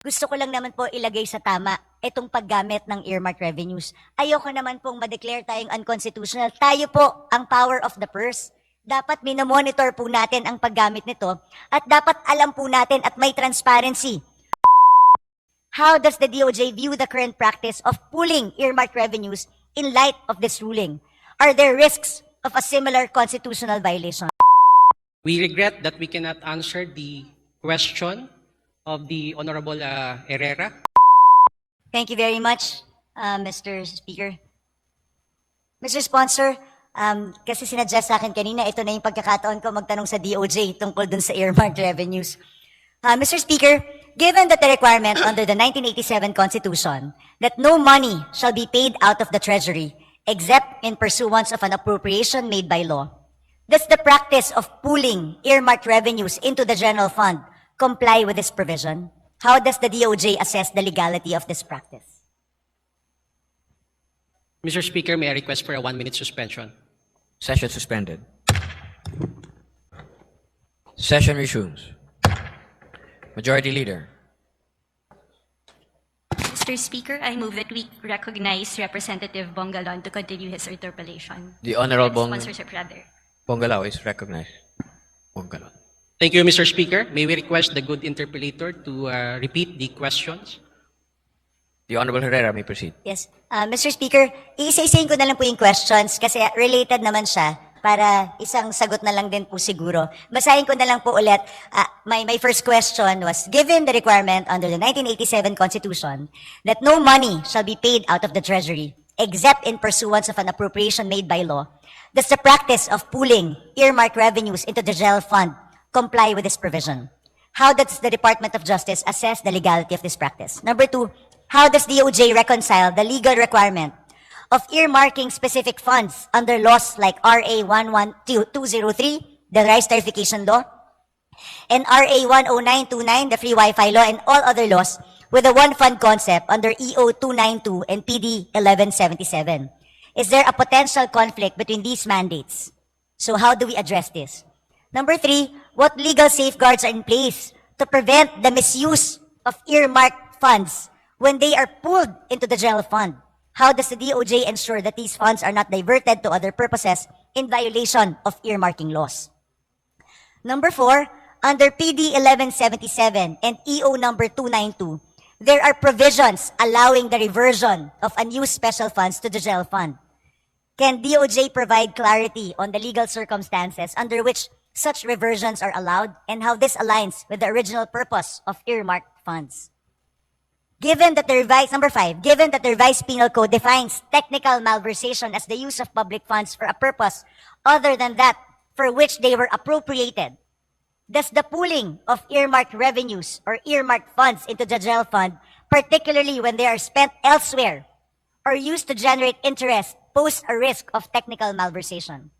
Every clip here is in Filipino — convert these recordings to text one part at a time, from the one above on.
Gusto ko lang naman po ilagay sa tama itong paggamit ng earmark revenues. Ayoko naman pong ma-declare tayong unconstitutional. Tayo po ang power of the purse. Dapat minomonitor po natin ang paggamit nito at dapat alam po natin at may transparency. How does the DOJ view the current practice of pooling earmark revenues in light of this ruling? Are there risks of a similar constitutional violation? We regret that we cannot answer the question of the Honorable Herrera. Thank you very much, Mr. Speaker. Mr. Sponsor, kasi sinadjust sa akin kanina, ito na yung pagkakataon ko magtanong sa DOJ tungkol dun sa earmarked revenues. Mr. Speaker, given that the requirement under the 1987 Constitution that no money shall be paid out of the Treasury except in pursuance of an appropriation made by law, does the practice of pooling earmarked revenues into the general fund comply with this provision? How does the DOJ assess the legality of this practice? Mr. Speaker, may I request for a 1-minute suspension? Session suspended. Session resumes. Majority Leader. Mr. Speaker, I move that we recognize Representative Bongalon to continue his interpellation. The Honorable Sponsorship, rather. Bongalao is recognized. Bongalon. Thank you, Mr. Speaker. May we request the good interpellator to repeat the questions? The Honorable Herrera may proceed. Yes. Mr. Speaker, iisa-isahin ko na lang po yung questions kasi related naman siya para isang sagot na lang din po siguro. Basahin ko na lang po ulit. My first question was, given the requirement under the 1987 Constitution that no money shall be paid out of the Treasury except in pursuance of an appropriation made by law, does the practice of pooling earmark revenues into the general fund comply with this provision? How does the Department of Justice assess the legality of this practice? Number two, how does DOJ reconcile the legal requirement of earmarking specific funds under laws like RA 11203, the Rice Tarification Law, and RA 10929, the Free Wi-Fi Law, and all other laws with a one-fund concept under EO 292 and PD 1177? Is there a potential conflict between these mandates? So how do we address this? Number three, what legal safeguards are in place to prevent the misuse of earmarked funds when they are pooled into the general fund? How does the DOJ ensure that these funds are not diverted to other purposes in violation of earmarking laws? Number four, under PD 1177 and EO number 292, there are provisions allowing the reversion of unused special funds to the general fund. Can DOJ provide clarity on the legal circumstances under which such reversions are allowed and how this aligns with the original purpose of earmarked funds? Given that the revised, number five, given that the revised penal code defines technical malversation as the use of public funds for a purpose other than that for which they were appropriated, does the pooling of earmarked revenues or earmarked funds into the general fund, particularly when they are spent elsewhere or used to generate interest, pose a risk of technical malversation?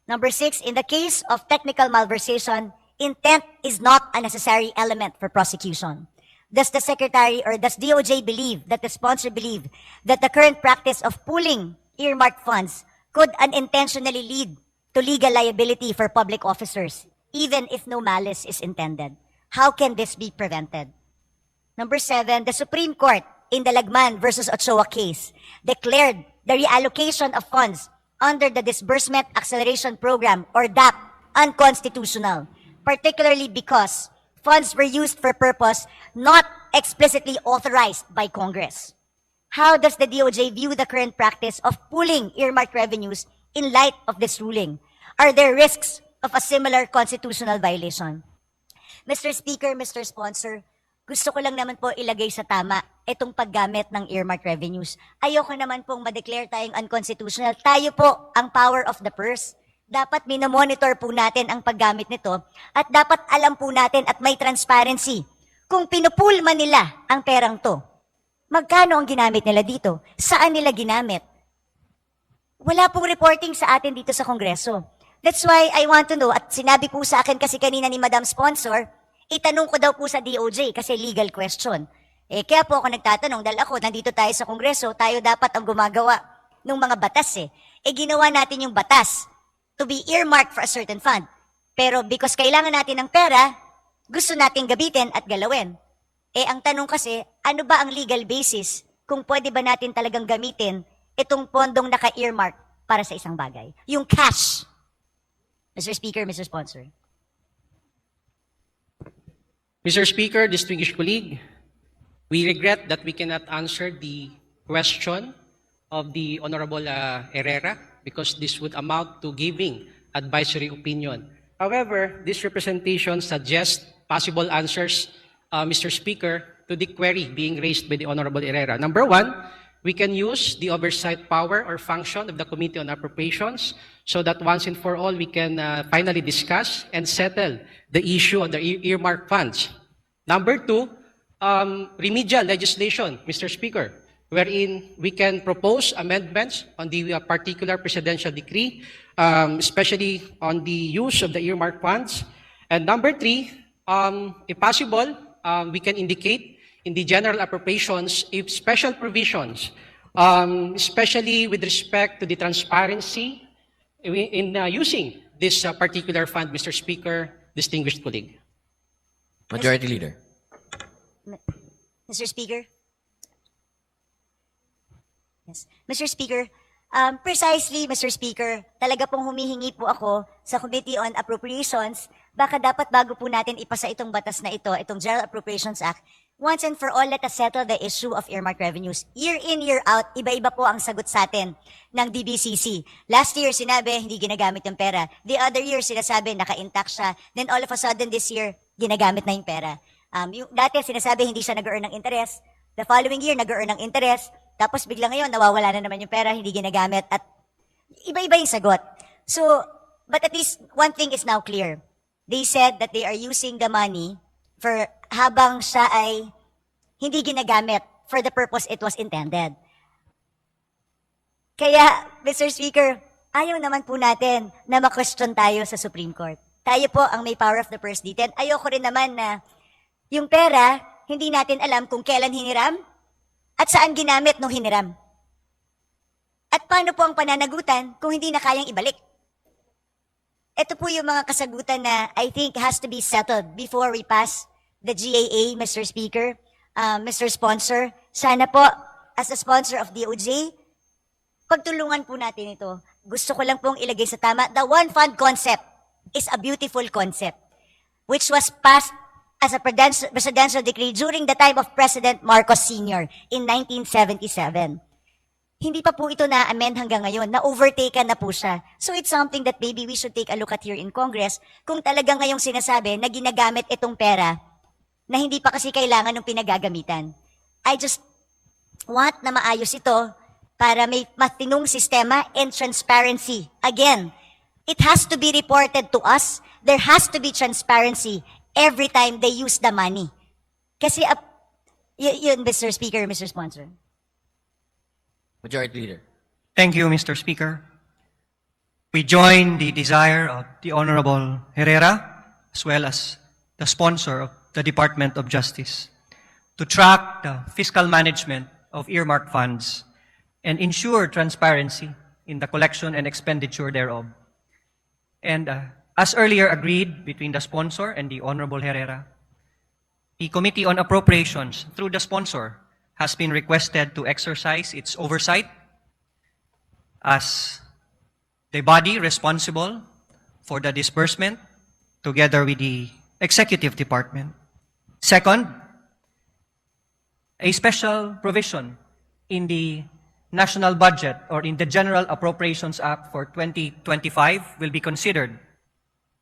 Number six, in the case of technical malversation, intent is not a necessary element for prosecution. Does the Secretary or does DOJ believe that the sponsor believe that the current practice of pooling earmarked funds could unintentionally lead to legal liability for public officers, even if no malice is intended? How can this be prevented? Number seven, the Supreme Court in the Lagman versus Ochoa case declared the reallocation of funds under the Disbursement Acceleration Program or DAP unconstitutional, particularly because funds were used for purpose not explicitly authorized by Congress. How does the DOJ view the current practice of pooling earmarked revenues in light of this ruling? Are there risks of a similar constitutional violation? Mr. Speaker, Mr. Sponsor, gusto ko lang naman po ilagay sa tama itong paggamit ng earmarked revenues. Ayoko naman pong ma-declare tayong unconstitutional. Tayo po ang power of the purse. Dapat minomonitor po natin ang paggamit nito at dapat alam po natin at may transparency kung pinupool man nila ang perang to. Magkano ang ginamit nila dito? Saan nila ginamit? Wala pong reporting sa atin dito sa Kongreso. That's why I want to know, at sinabi po sa akin kasi kanina ni Madam Sponsor, itanong ko daw po sa DOJ kasi legal question. Kaya po ako nagtatanong dahil ako, nandito tayo sa Kongreso, tayo dapat ang gumagawa ng mga batas ginawa natin yung batas to be earmarked for a certain fund. Pero because kailangan natin ng pera, gusto nating gabitin at galawin. ang tanong kasi, ano ba ang legal basis kung pwede ba natin talagang gamitin itong pondong naka-earmark para sa isang bagay? Yung cash. Mr. Speaker, Mr. Sponsor. Mr. Speaker, distinguished colleague, we regret that we cannot answer the question of the Honorable Herrera because this would amount to giving advisory opinion. However, this representation suggests possible answers, Mr. Speaker, to the query being raised by the Honorable Herrera. Number one, we can use the oversight power or function of the Committee on Appropriations so that once and for all we can finally discuss and settle the issue of the earmark funds. Number two, remedial legislation, Mr. Speaker, wherein we can propose amendments on the particular presidential decree, especially on the use of the earmark funds. And number three, if possible, we can indicate in the general appropriations if special provisions, especially with respect to the transparency in using this particular fund, Mr. Speaker, distinguished colleague. Majority Leader. Mr. Speaker? Yes. Mr. Speaker, precisely, Mr. Speaker, talaga pong humihingi po ako sa Committee on Appropriations, baka dapat bago po natin ipasa itong batas na ito, itong General Appropriations Act, once and for all, let us settle the issue of earmark revenues. Year in, year out, iba-iba po ang sagot sa atin ng DBCC. Last year, sinabi, hindi ginagamit yung pera. The other year, sinasabi, naka-intact siya. Then all of a sudden, this year, ginagamit na yung pera. Yung dati, sinasabi, hindi siya nag-earn ng interest. The following year, nag-earn ng interest. Tapos bigla ngayon, nawawala na naman yung pera, hindi ginagamit. At iba-iba yung sagot. So, but at least one thing is now clear. They said that they are using the money for habang siya ay hindi ginagamit for the purpose it was intended. Kaya, Mr. Speaker, ayaw naman po natin na ma-question tayo sa Supreme Court. Tayo po ang may power of the purse dito. Ayoko rin naman na yung pera, hindi natin alam kung kailan hiniram at saan ginamit nung hiniram. At paano po ang pananagutan kung hindi na kayang ibalik? Ito po yung mga kasagutan na I think has to be settled before we pass the GAA, Mr. Speaker, Mr. Sponsor. Sana po, as a sponsor of DOJ, pagtulungan po natin ito. Gusto ko lang pong ilagay sa tama. The one fund concept is a beautiful concept which was passed as a presidential decree during the time of President Marcos Sr. in 1977. Hindi pa po ito na-amend hanggang ngayon. Na-overtaken na po siya. So it's something that maybe we should take a look at here in Congress kung talagang ngayong sinasabi na ginagamit itong pera na hindi pa kasi kailangan ng pinagagamitan. I just want na maayos ito para may matinong sistema and transparency. Again, it has to be reported to us. There has to be transparency every time they use the money. Kasi, yun, Mr. Speaker, Mr. Sponsor. Majority Leader. Thank you, Mr. Speaker. We join the desire of the Honorable Herrera, as well as the sponsor of the Department of Justice, to track the fiscal management of earmarked funds and ensure transparency in the collection and expenditure thereof. And as earlier agreed between the sponsor and the Honorable Herrera, the Committee on Appropriations, through the sponsor, has been requested to exercise its oversight as the body responsible for the disbursement together with the Executive Department. Second, a special provision in the national budget or in the General Appropriations Act for 2025 will be considered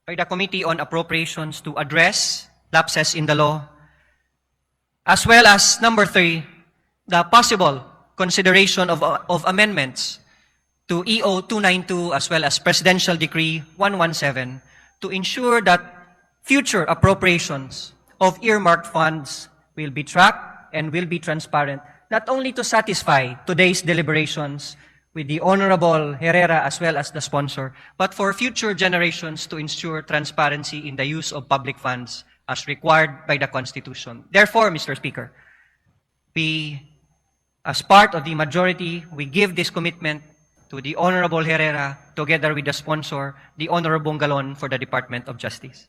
by the Committee on Appropriations to address lapses in the law, as well as number 3, the possible consideration of amendments to EO 292 as well as Presidential Decree 117 to ensure that future appropriations of earmarked funds will be tracked and will be transparent, not only to satisfy today's deliberations with the Honorable Herrera as well as the sponsor, but for future generations to ensure transparency in the use of public funds as required by the Constitution. Therefore, Mr. Speaker, we, as part of the majority, we give this commitment to the Honorable Herrera together with the sponsor, the Honorable Bongalon for the Department of Justice.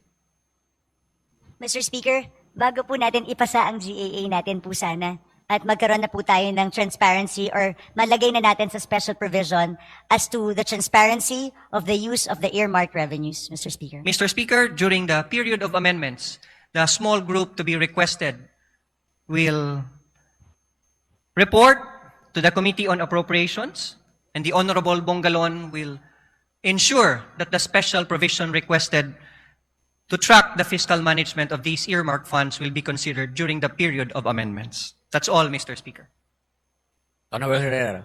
Mr. Speaker, bago po natin ipasa ang GAA natin po sana at magkaroon na po tayo ng transparency or malagay na natin sa special provision as to the transparency of the use of the earmark revenues, Mr. Speaker. Mr. Speaker, during the period of amendments, the small group to be requested will report to the Committee on Appropriations, and the Honorable Bongalon will ensure that the special provision requested to track the fiscal management of these earmark funds will be considered during the period of amendments. That's all, Mr. Speaker. Honorable Herrera.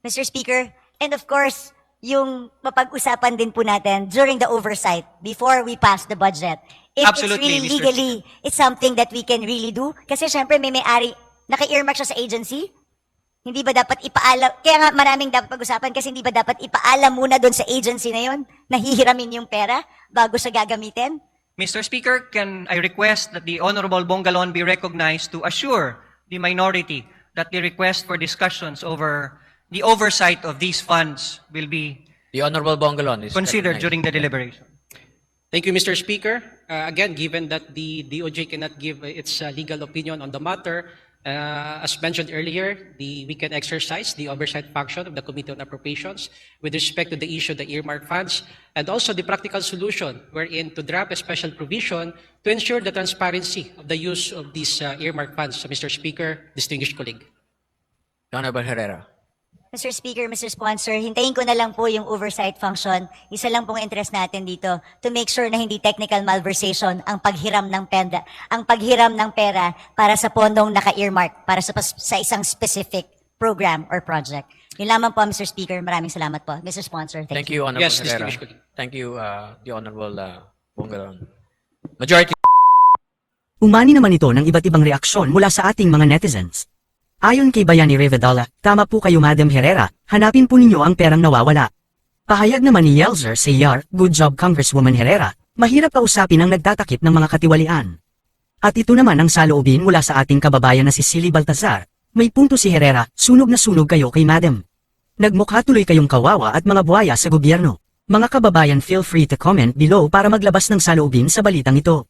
Mr. Speaker, and of course, yung mapag-usapan din po natin during the oversight before we pass the budget. If Absolutely, it's really Mr. legally, it's something that we can really do. Kasi syempre may-ari, naka-earmark siya sa agency. Hindi ba dapat ipaalam, kaya nga maraming dapat pag-usapan kasi hindi ba dapat ipaalam muna doon sa agency na yon, nahihiramin yung pera bago siya gagamitin? Mr. Speaker, can I request that the Honorable Bongalon be recognized to assure the minority that the request for discussions over the oversight of these funds will be The Honorable Bongalon is considered recognized. during the deliberation? Thank you, Mr. Speaker. Again, given that the DOJ cannot give its legal opinion on the matter, as mentioned earlier, we can exercise the oversight function of the Committee on Appropriations with respect to the issue of the earmark funds and also the practical solution wherein to draft a special provision to ensure the transparency of the use of these earmark funds. Mr. Speaker, distinguished colleague. Honorable Herrera. Mr. Speaker, Mr. Sponsor, hintayin ko na lang po yung oversight function. Isa lang pong interest natin dito to make sure na hindi technical malversation ang paghiram ng pera para sa pondong naka-earmark para sa isang specific program or project. Yun lamang po, Mr. Speaker. Maraming salamat po. Mr. Sponsor, thank you. Thank you, Honorable Yes, Herrera. distinguished colleague. Thank you, the Honorable Bongalon. Majority Umani naman ito ng iba't ibang reaksyon mula sa ating mga netizens. Ayon kay Bayani Rivadala, tama po kayo Madam Herrera, hanapin po ninyo ang perang nawawala. Pahayag naman ni Yelzer Sayar, good job Congresswoman Herrera, mahirap kausapin ang nagtatakip ng mga katiwalian. At ito naman ang saloobin mula sa ating kababayan na si Silly Baltazar, may punto si Herrera, sunog na sunog kayo kay Madam. Nagmukha tuloy kayong kawawa at mga buhaya sa gobyerno. Mga kababayan, feel free to comment below para maglabas ng saloobin sa balitang ito.